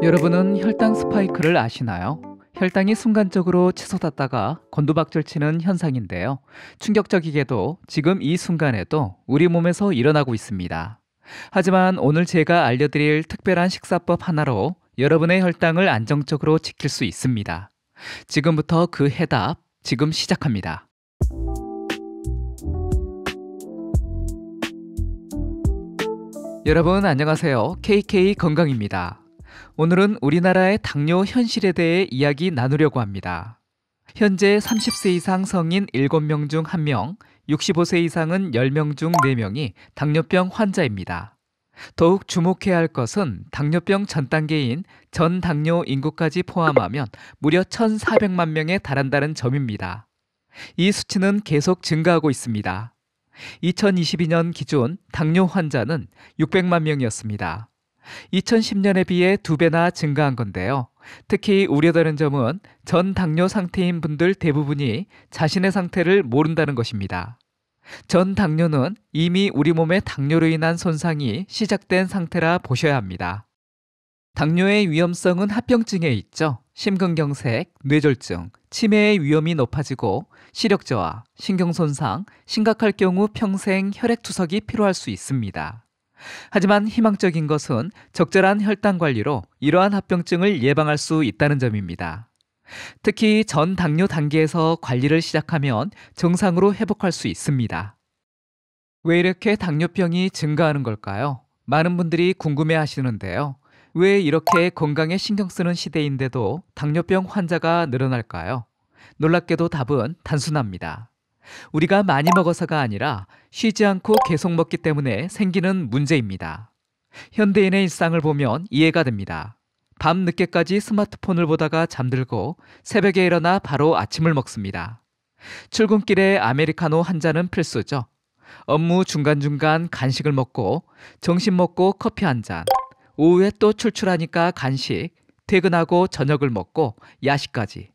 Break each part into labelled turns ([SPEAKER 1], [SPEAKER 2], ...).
[SPEAKER 1] 여러분은 혈당 스파이크를 아시나요? 혈당이 순간적으로 치솟았다가 곤두박질치는 현상인데요. 충격적이게도 지금 이 순간에도 우리 몸에서 일어나고 있습니다. 하지만 오늘 제가 알려드릴 특별한 식사법 하나로 여러분의 혈당을 안정적으로 지킬 수 있습니다. 지금부터 그 해답 지금 시작합니다. 여러분 안녕하세요. KK 건강입니다. 오늘은 우리나라의 당뇨 현실에 대해 이야기 나누려고 합니다. 현재 30세 이상 성인 7명 중 1명, 65세 이상은 10명 중 4명이 당뇨병 환자입니다. 더욱 주목해야 할 것은 당뇨병 전 단계인 전당뇨 인구까지 포함하면 무려 1,400만 명에 달한다는 점입니다. 이 수치는 계속 증가하고 있습니다. 2022년 기준 당뇨 환자는 600만 명이었습니다. 2010년에 비해 2배나 증가한 건데요. 특히 우려되는 점은 전 당뇨 상태인 분들 대부분이 자신의 상태를 모른다는 것입니다. 전 당뇨는 이미 우리 몸의 당뇨로 인한 손상이 시작된 상태라 보셔야 합니다. 당뇨의 위험성은 합병증에 있죠. 심근경색, 뇌졸중, 치매의 위험이 높아지고 시력 저하, 신경손상, 심각할 경우 평생 혈액투석이 필요할 수 있습니다. 하지만 희망적인 것은 적절한 혈당 관리로 이러한 합병증을 예방할 수 있다는 점입니다. 특히 전 당뇨 단계에서 관리를 시작하면 정상으로 회복할 수 있습니다. 왜 이렇게 당뇨병이 증가하는 걸까요? 많은 분들이 궁금해 하시는데요. 왜 이렇게 건강에 신경 쓰는 시대인데도 당뇨병 환자가 늘어날까요? 놀랍게도 답은 단순합니다. 우리가 많이 먹어서가 아니라 쉬지 않고 계속 먹기 때문에 생기는 문제입니다. 현대인의 일상을 보면 이해가 됩니다. 밤 늦게까지 스마트폰을 보다가 잠들고 새벽에 일어나 바로 아침을 먹습니다. 출근길에 아메리카노 한 잔은 필수죠. 업무 중간중간 간식을 먹고 점심 먹고 커피 한 잔, 오후에 또 출출하니까 간식, 퇴근하고 저녁을 먹고 야식까지.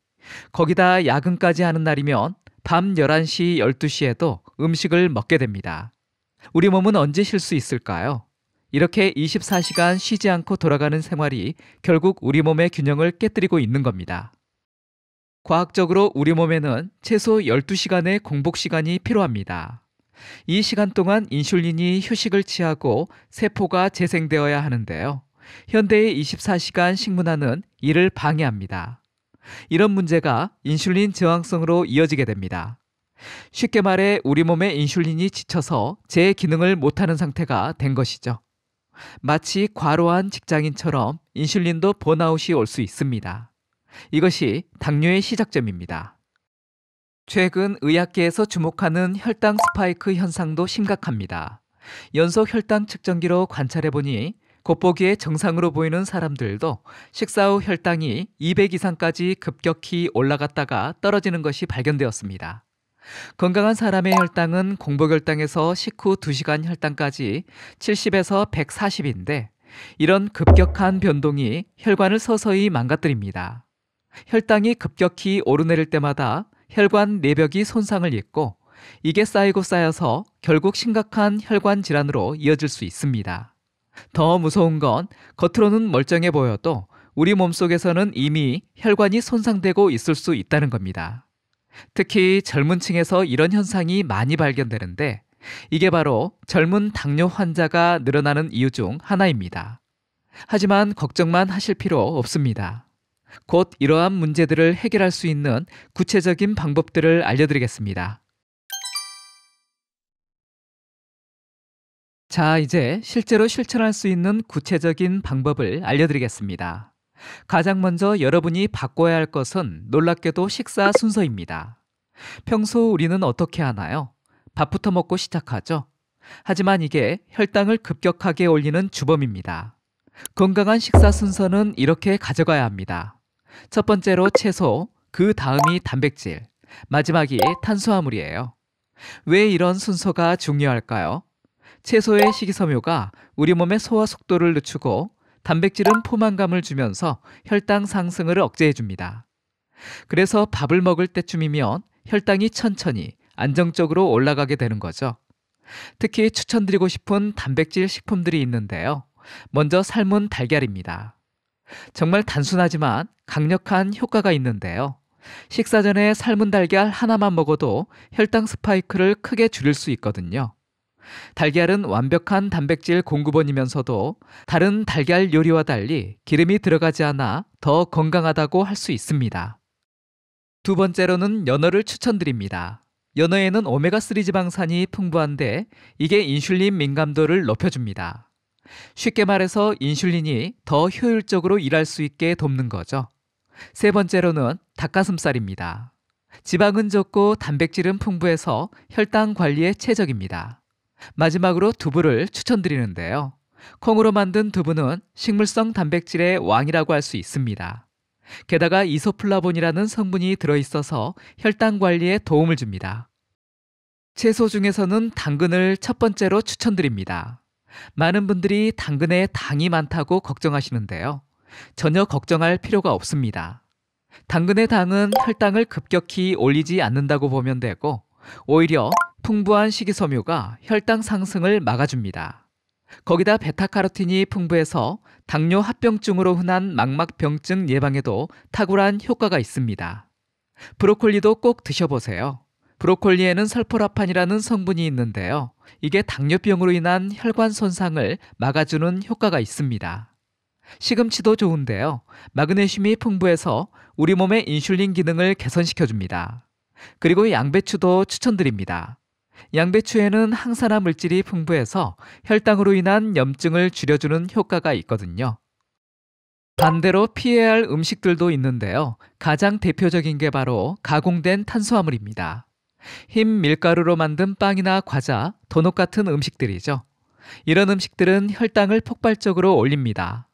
[SPEAKER 1] 거기다 야근까지 하는 날이면 밤 11시, 12시에도 음식을 먹게 됩니다. 우리 몸은 언제 쉴 수 있을까요? 이렇게 24시간 쉬지 않고 돌아가는 생활이 결국 우리 몸의 균형을 깨뜨리고 있는 겁니다. 과학적으로 우리 몸에는 최소 12시간의 공복 시간이 필요합니다. 이 시간 동안 인슐린이 휴식을 취하고 세포가 재생되어야 하는데요. 현대의 24시간 식문화는 이를 방해합니다. 이런 문제가 인슐린 저항성으로 이어지게 됩니다. 쉽게 말해 우리 몸의 인슐린이 지쳐서 제 기능을 못하는 상태가 된 것이죠. 마치 과로한 직장인처럼 인슐린도 번아웃이 올 수 있습니다. 이것이 당뇨의 시작점입니다. 최근 의학계에서 주목하는 혈당 스파이크 현상도 심각합니다. 연속 혈당 측정기로 관찰해보니 겉보기에 정상으로 보이는 사람들도 식사 후 혈당이 200 이상까지 급격히 올라갔다가 떨어지는 것이 발견되었습니다. 건강한 사람의 혈당은 공복혈당에서 식후 2시간 혈당까지 70에서 140인데 이런 급격한 변동이 혈관을 서서히 망가뜨립니다. 혈당이 급격히 오르내릴 때마다 혈관 내벽이 손상을 입고 이게 쌓이고 쌓여서 결국 심각한 혈관 질환으로 이어질 수 있습니다. 더 무서운 건 겉으로는 멀쩡해 보여도 우리 몸속에서는 이미 혈관이 손상되고 있을 수 있다는 겁니다. 특히 젊은 층에서 이런 현상이 많이 발견되는데 이게 바로 젊은 당뇨 환자가 늘어나는 이유 중 하나입니다. 하지만 걱정만 하실 필요 없습니다. 곧 이러한 문제들을 해결할 수 있는 구체적인 방법들을 알려드리겠습니다. 자, 이제 실제로 실천할 수 있는 구체적인 방법을 알려드리겠습니다. 가장 먼저 여러분이 바꿔야 할 것은 놀랍게도 식사 순서입니다. 평소 우리는 어떻게 하나요? 밥부터 먹고 시작하죠. 하지만 이게 혈당을 급격하게 올리는 주범입니다. 건강한 식사 순서는 이렇게 가져가야 합니다. 첫 번째로 채소, 그 다음이 단백질, 마지막이 탄수화물이에요. 왜 이런 순서가 중요할까요? 채소의 식이섬유가 우리 몸의 소화 속도를 늦추고 단백질은 포만감을 주면서 혈당 상승을 억제해줍니다. 그래서 밥을 먹을 때쯤이면 혈당이 천천히 안정적으로 올라가게 되는 거죠. 특히 추천드리고 싶은 단백질 식품들이 있는데요. 먼저 삶은 달걀입니다. 정말 단순하지만 강력한 효과가 있는데요. 식사 전에 삶은 달걀 하나만 먹어도 혈당 스파이크를 크게 줄일 수 있거든요. 달걀은 완벽한 단백질 공급원이면서도 다른 달걀 요리와 달리 기름이 들어가지 않아 더 건강하다고 할 수 있습니다. 두 번째로는 연어를 추천드립니다. 연어에는 오메가3 지방산이 풍부한데 이게 인슐린 민감도를 높여줍니다. 쉽게 말해서 인슐린이 더 효율적으로 일할 수 있게 돕는 거죠. 세 번째로는 닭가슴살입니다. 지방은 적고 단백질은 풍부해서 혈당 관리에 최적입니다. 마지막으로 두부를 추천드리는데요. 콩으로 만든 두부는 식물성 단백질의 왕이라고 할 수 있습니다. 게다가 이소플라본이라는 성분이 들어있어서 혈당 관리에 도움을 줍니다. 채소 중에서는 당근을 첫 번째로 추천드립니다. 많은 분들이 당근에 당이 많다고 걱정하시는데요. 전혀 걱정할 필요가 없습니다. 당근의 당은 혈당을 급격히 올리지 않는다고 보면 되고 오히려 풍부한 식이섬유가 혈당 상승을 막아줍니다. 거기다 베타카로틴이 풍부해서 당뇨 합병증으로 흔한 망막병증 예방에도 탁월한 효과가 있습니다. 브로콜리도 꼭 드셔보세요. 브로콜리에는 설포라판이라는 성분이 있는데요. 이게 당뇨병으로 인한 혈관 손상을 막아주는 효과가 있습니다. 시금치도 좋은데요. 마그네슘이 풍부해서 우리 몸의 인슐린 기능을 개선시켜줍니다. 그리고 양배추도 추천드립니다. 양배추에는 항산화 물질이 풍부해서 혈당으로 인한 염증을 줄여주는 효과가 있거든요. 반대로 피해야 할 음식들도 있는데요. 가장 대표적인 게 바로 가공된 탄수화물입니다. 흰 밀가루로 만든 빵이나 과자, 도넛 같은 음식들이죠. 이런 음식들은 혈당을 폭발적으로 올립니다.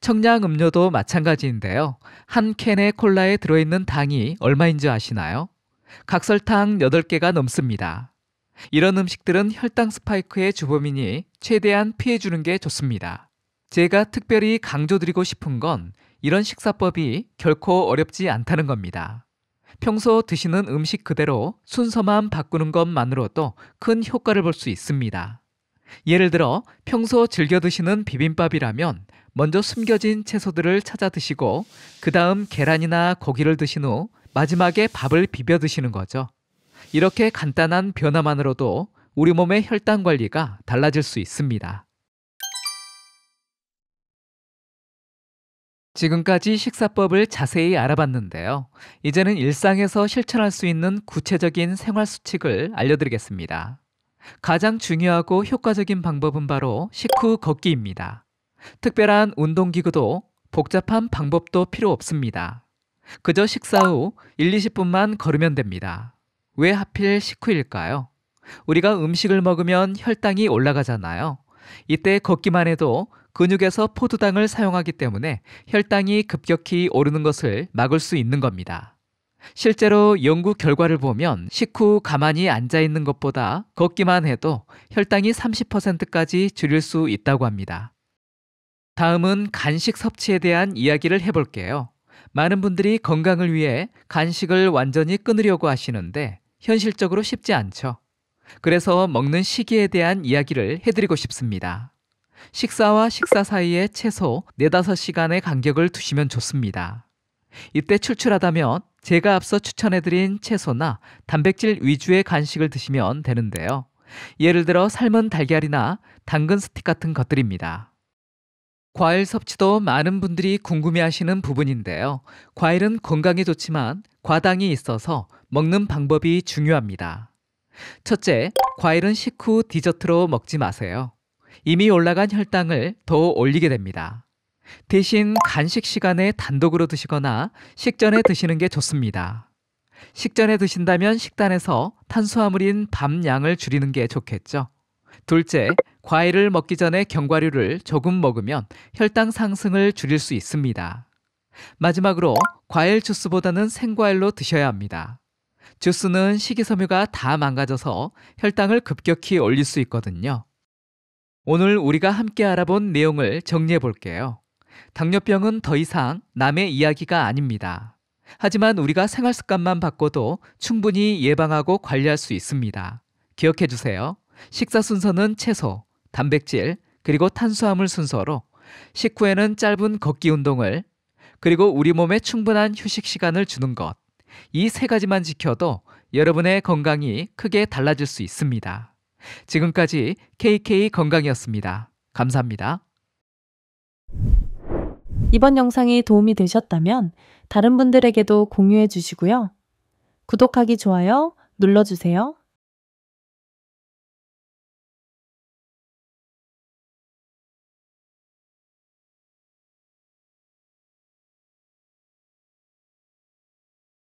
[SPEAKER 1] 청량 음료도 마찬가지인데요. 한 캔의 콜라에 들어있는 당이 얼마인 줄 아시나요? 각설탕 8개가 넘습니다. 이런 음식들은 혈당 스파이크의 주범이니 최대한 피해주는 게 좋습니다. 제가 특별히 강조드리고 싶은 건 이런 식사법이 결코 어렵지 않다는 겁니다. 평소 드시는 음식 그대로 순서만 바꾸는 것만으로도 큰 효과를 볼 수 있습니다. 예를 들어 평소 즐겨 드시는 비빔밥이라면 먼저 숨겨진 채소들을 찾아 드시고 그 다음 계란이나 고기를 드신 후 마지막에 밥을 비벼 드시는 거죠. 이렇게 간단한 변화만으로도 우리 몸의 혈당 관리가 달라질 수 있습니다. 지금까지 식사법을 자세히 알아봤는데요. 이제는 일상에서 실천할 수 있는 구체적인 생활 수칙을 알려드리겠습니다. 가장 중요하고 효과적인 방법은 바로 식후 걷기입니다. 특별한 운동기구도 복잡한 방법도 필요 없습니다. 그저 식사 후 1, 20분만 걸으면 됩니다. 왜 하필 식후일까요? 우리가 음식을 먹으면 혈당이 올라가잖아요. 이때 걷기만 해도 근육에서 포도당을 사용하기 때문에 혈당이 급격히 오르는 것을 막을 수 있는 겁니다. 실제로 연구 결과를 보면 식후 가만히 앉아 있는 것보다 걷기만 해도 혈당이 30%까지 줄일 수 있다고 합니다. 다음은 간식 섭취에 대한 이야기를 해볼게요. 많은 분들이 건강을 위해 간식을 완전히 끊으려고 하시는데 현실적으로 쉽지 않죠. 그래서 먹는 시기에 대한 이야기를 해드리고 싶습니다. 식사와 식사 사이에 최소 4~5시간의 간격을 두시면 좋습니다. 이때 출출하다면 제가 앞서 추천해드린 채소나 단백질 위주의 간식을 드시면 되는데요. 예를 들어 삶은 달걀이나 당근 스틱 같은 것들입니다. 과일 섭취도 많은 분들이 궁금해하시는 부분인데요. 과일은 건강에 좋지만 과당이 있어서 먹는 방법이 중요합니다. 첫째, 과일은 식후 디저트로 먹지 마세요. 이미 올라간 혈당을 더 올리게 됩니다. 대신 간식 시간에 단독으로 드시거나 식전에 드시는 게 좋습니다. 식전에 드신다면 식단에서 탄수화물인 밥 양을 줄이는 게 좋겠죠. 둘째, 과일을 먹기 전에 견과류를 조금 먹으면 혈당 상승을 줄일 수 있습니다. 마지막으로 과일 주스보다는 생과일로 드셔야 합니다. 주스는 식이섬유가 다 망가져서 혈당을 급격히 올릴 수 있거든요. 오늘 우리가 함께 알아본 내용을 정리해 볼게요. 당뇨병은 더 이상 남의 이야기가 아닙니다. 하지만 우리가 생활 습관만 바꿔도 충분히 예방하고 관리할 수 있습니다. 기억해 주세요. 식사 순서는 채소, 단백질, 그리고 탄수화물 순서로 식후에는 짧은 걷기 운동을, 그리고 우리 몸에 충분한 휴식 시간을 주는 것. 이 세 가지만 지켜도 여러분의 건강이 크게 달라질 수 있습니다. 지금까지 KK 건강이었습니다. 감사합니다.
[SPEAKER 2] 이번 영상이 도움이 되셨다면 다른 분들에게도 공유해 주시고요. 구독하기, 좋아요 눌러주세요.